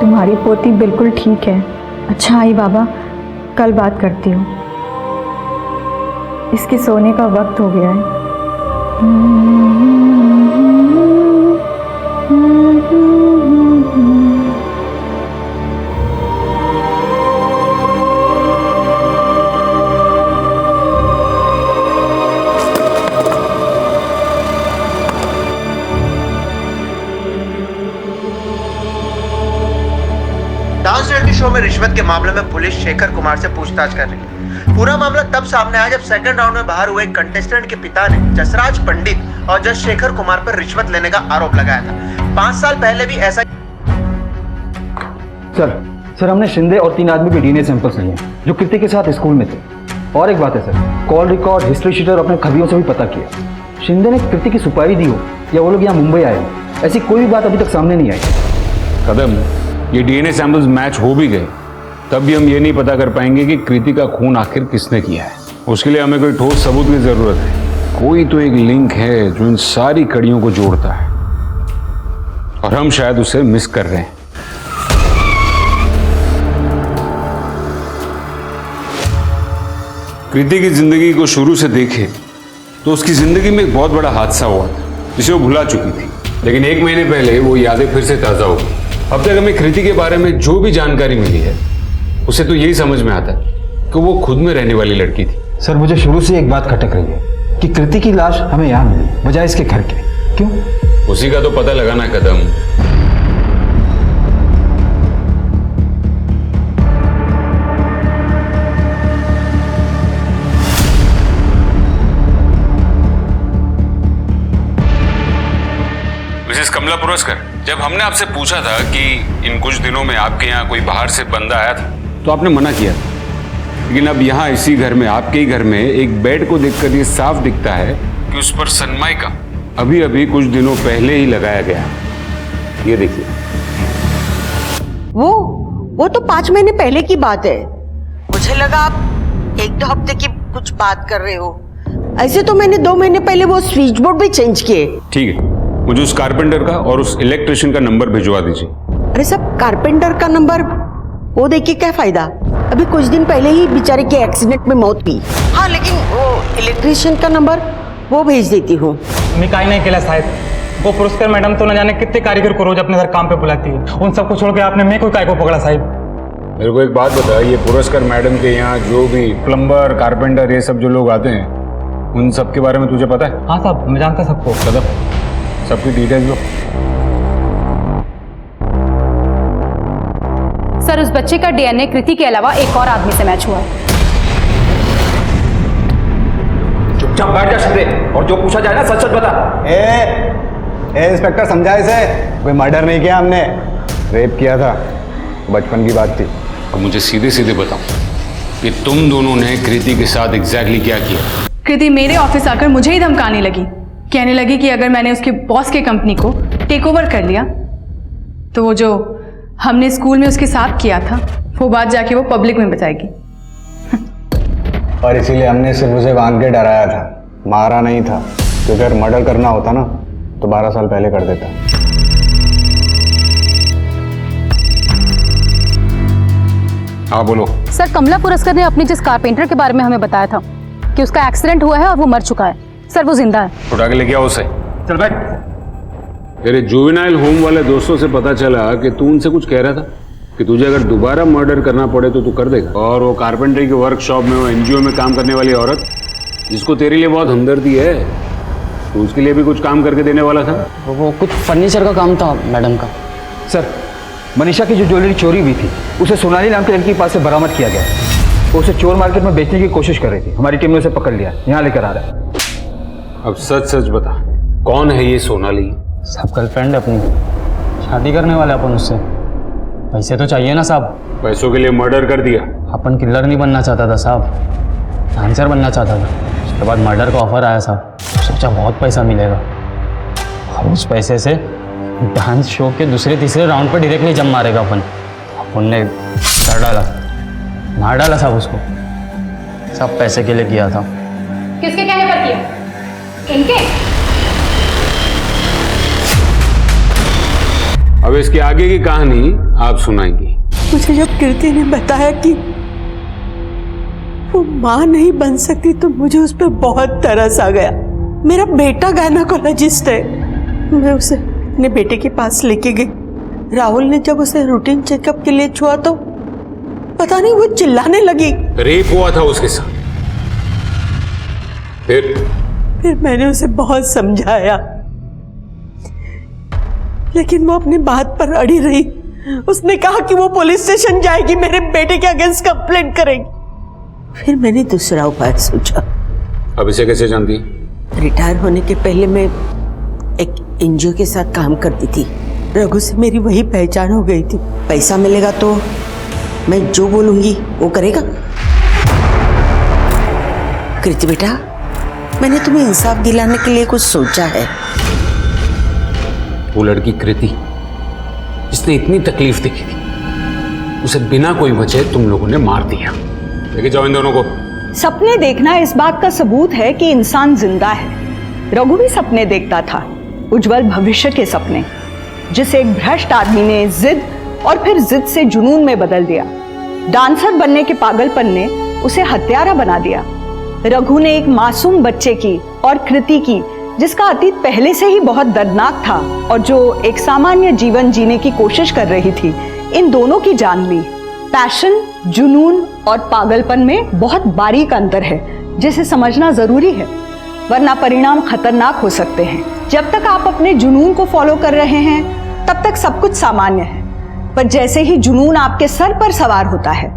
तुम्हारी पोती बिल्कुल ठीक है। अच्छा आई बाबा, कल बात करती हूँ। इसके सोने का वक्त हो गया है। डांस रियलिटी शो में रिश्वत के मामले में पुलिस शेखर कुमार से पूछताछ कर रही है। पूरा मामला तब सामने आया जब सेकंड राउंड में बाहर हुए एक कंटेस्टेंट के पिता ने जसराज पंडित और जज शेखर कुमार पर रिश्वत लेने का आरोप लगाया था। 5 साल पहले भी ऐसा। सर हमने शिंदे और 3 आदमी के डीएनए सैंपल्स लिए हैं जो कृति के साथ स्कूल में थे। और एक बात है sir, call record, history sheeter अपने खबियों से भी पता किया। शिंदे ने कृति की सुपारी दी हो या वो लोग यहाँ मुंबई आए हो, ऐसी कोई भी बात अभी तक सामने नहीं आई। कदम, ये डीएनए सैंपल्स मैच हो भी गए, तब भी हम ये नहीं पता कर पाएंगे कि कृति का खून आखिर किसने किया है। उसके लिए हमें कोई ठोस सबूत की जरूरत है। कोई तो एक लिंक है जो इन सारी कड़ियों को जोड़ता है और हम शायद उसे मिस कर रहे हैं। कृति की जिंदगी को शुरू से देखें तो उसकी जिंदगी में एक बहुत बड़ा हादसा हुआ था जिसे वो भुला चुकी थी, लेकिन 1 महीने पहले वो यादें फिर से ताजा हो गई। अब तक हमें कृति के बारे में जो भी जानकारी मिली है, उसे तो यही समझ में आता है कि वो खुद में रहने वाली लड़की थी। सर मुझे शुरू से एक बात खटक रही है कि कृति की लाश हमें यहाँ मिली बजाय इसके घर के। क्यों? उसी का तो पता लगाना कदम। मिसेस कमला पुरस्कार, जब हमने आपसे पूछा था कि इन कुछ दिनों में आपके यहाँ कोई बाहर से बंदा आया था, तो आपने मना किया था। लेकिन अब यहाँ इसी घर में, आपके ही घर में, एक बेड को देखकर ये साफ दिखता है कि उस पर सनमाइका अभी अभी कुछ दिनों पहले ही लगाया गया। ये देखिए। वो तो 5 महीने पहले की बात है। मुझे लगा आप 1-2 हफ्ते की कुछ बात कर रहे हो। ऐसे तो मैंने 2 महीने पहले वो स्विच बोर्ड भी चेंज किए। ठीक है, मुझे उस कारपेंटर का और उस इलेक्ट्रिशियन का नंबर भिजवा दीजिए। अरे सब कारपेंटर का नंबर वो देखिए क्या फायदा, अभी कुछ दिन पहले ही बेचारे के एक्सीडेंट में मौत हुई। हाँ लेकिन वो इलेक्ट्रिशियन का नंबर वो भेज देती हूँ। मैं काहे नहीं केला साहब, वो पुरस्कार मैडम तो न जाने कितने कारीगर को रोज अपने घर काम पे बुलाती है, उन सबको छोड़ के आपने मैं कोई काय को पकड़ा साहब? मेरे को एक बात बता, ये पुरस्कार मैडम के यहाँ जो भी प्लम्बर, कारपेंटर, ये सब जो लोग आते हैं, उन सब के बारे में तुझे पता है? हाँ साहब, मैं जानता सबको। कदम, सबकी डिटेल्स लो। सर, उस बच्चे का डीएनए कृति के अलावा एक और आदमी से मैच हुआ है। चुपचाप बैठ जा शिंदे, और जो पूछा जाए ना सच सच बता। ए इंस्पेक्टर, समझा इसे, कोई मर्डर नहीं किया हमने, रेप किया था, बचपन की बात थी। अब मुझे सीधे सीधे बताओ कि तुम दोनों ने कृति के साथ एग्जैक्टली क्या किया? कृति मेरे ऑफिस आकर मुझे ही धमकाने लगी, कहने लगी कि अगर मैंने उसके बॉस के कंपनी को टेक ओवर कर लिया तो वो जो हमने स्कूल में उसके साथ किया था वो बात जाके वो पब्लिक में बताएगी। और इसीलिए हमने सिर्फ उसे बांध के डराया था, मारा नहीं था। क्योंकि अगर मर्डर करना होता ना तो 12 साल पहले कर देता। हाँ बोलो। सर, कमला पुरस्कार ने अपने जिस कारपेंटर के बारे में हमें बताया था कि उसका एक्सीडेंट हुआ है और वो मर चुका है, सर वो जिंदा है। उठा के लेके आओ उसे। चल बैठ। तेरे जुवेनाइल होम वाले दोस्तों से पता चला कि तू उनसे कुछ कह रहा था कि तुझे अगर दोबारा मर्डर करना पड़े तो तू कर देगा। और वो कारपेंटरी के वर्कशॉप में, वो एनजीओ में काम करने वाली औरत जिसको तेरे लिए बहुत हमदर्दी है, तो उसके लिए भी कुछ काम करके देने वाला था। वो कुछ फर्नीचर का काम था मैडम का। सर, मनीषा की जो ज्वेलरी चोरी हुई थी उसे सोनाली नाम के लड़की के पास से बरामद किया गया। वो उसे चोर मार्केट में बेचने की कोशिश कर रही थी। हमारी टीम ने उसे पकड़ लिया, यहाँ लेकर आ रहा है। अब सच सच बता, कौन है ये सोनाली? साहब गर्लफ्रेंड है अपनी, शादी करने वाले अपन उससे। पैसे तो चाहिए ना साहब। पैसों के लिए मर्डर कर दिया? अपन किलर नहीं बनना चाहता था साहब, डांसर बनना चाहता था। उसके बाद मर्डर का ऑफर आया साहब, सोचा बहुत पैसा मिलेगा और उस पैसे से डांस शो के दूसरे तीसरे राउंड पर डायरेक्टली जम मारेगा अपन ने कर डाला, मार डाला साहब उसको। सब पैसे के लिए किया था। किसके कहने पर किया? इनके? अब इसके आगे की कहानी आप सुनाएंगी। मुझे जब कीर्ति ने बताया कि वो माँ नहीं बन सकती तो मुझे उस पर बहुत तरस आ गया। मेरा बेटा गायनेकोलॉजिस्ट है, मैं उसे अपने बेटे के पास लेके गई। राहुल ने जब उसे रूटीन चेकअप के लिए छुआ तो पता नहीं वो चिल्लाने लगी। रेप हुआ था उसके साथ? फिर मैंने उसे बहुत समझाया, लेकिन वो अपनी बात पर अड़ी रही। उसने कहा कि वो पुलिस स्टेशन जाएगी, मेरे बेटे के अगेंस्ट कंप्लेंट करेगी। फिर मैंने दूसरा उपाय सोचा। अब इसे कैसे जानती? रिटायर होने के पहले मैं एक एनजीओ के साथ काम करती थी। रघु से मेरी वही पहचान हो गई थी। पैसा मिलेगा तो मैं जो बोलूंगी वो करेगा। कृति बेटा, मैंने तुम्हें इंसाफ दिलाने के लिए कुछ सोचा है। वो लड़की कृति जिसने इतनी तकलीफ देखी थी, उसे बिना कोई वजह तुम लोगों ने मार दिया। लेके जाओ इन दोनों को। सपने देखना इस बात का सबूत है कि इंसान जिंदा है। रघु भी सपने देखता था, उज्जवल भविष्य के सपने, जिसे एक भ्रष्ट आदमी ने जिद और फिर जिद से जुनून में बदल दिया। डांसर बनने के पागलपन ने उसे हत्यारा बना दिया। रघु ने एक मासूम बच्चे की और कृति की, जिसका अतीत पहले से ही बहुत दर्दनाक था और जो एक सामान्य जीवन जीने की कोशिश कर रही थी, इन दोनों की जान ली। पैशन, जुनून और पागलपन में बहुत बारीक अंतर है, जिसे समझना जरूरी है, वरना परिणाम खतरनाक हो सकते हैं। जब तक आप अपने जुनून को फॉलो कर रहे हैं तब तक सब कुछ सामान्य है, पर जैसे ही जुनून आपके सर पर सवार होता है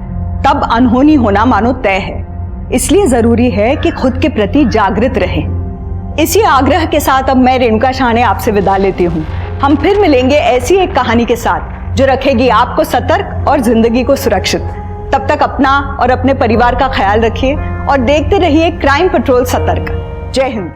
तब अनहोनी होना मानो तय है। इसलिए जरूरी है कि खुद के प्रति जागृत रहें। इसी आग्रह के साथ अब मैं रेणुका शाहने आपसे विदा लेती हूँ। हम फिर मिलेंगे ऐसी एक कहानी के साथ जो रखेगी आपको सतर्क और जिंदगी को सुरक्षित। तब तक अपना और अपने परिवार का ख्याल रखिए और देखते रहिए क्राइम पेट्रोल सतर्क। जय हिंद।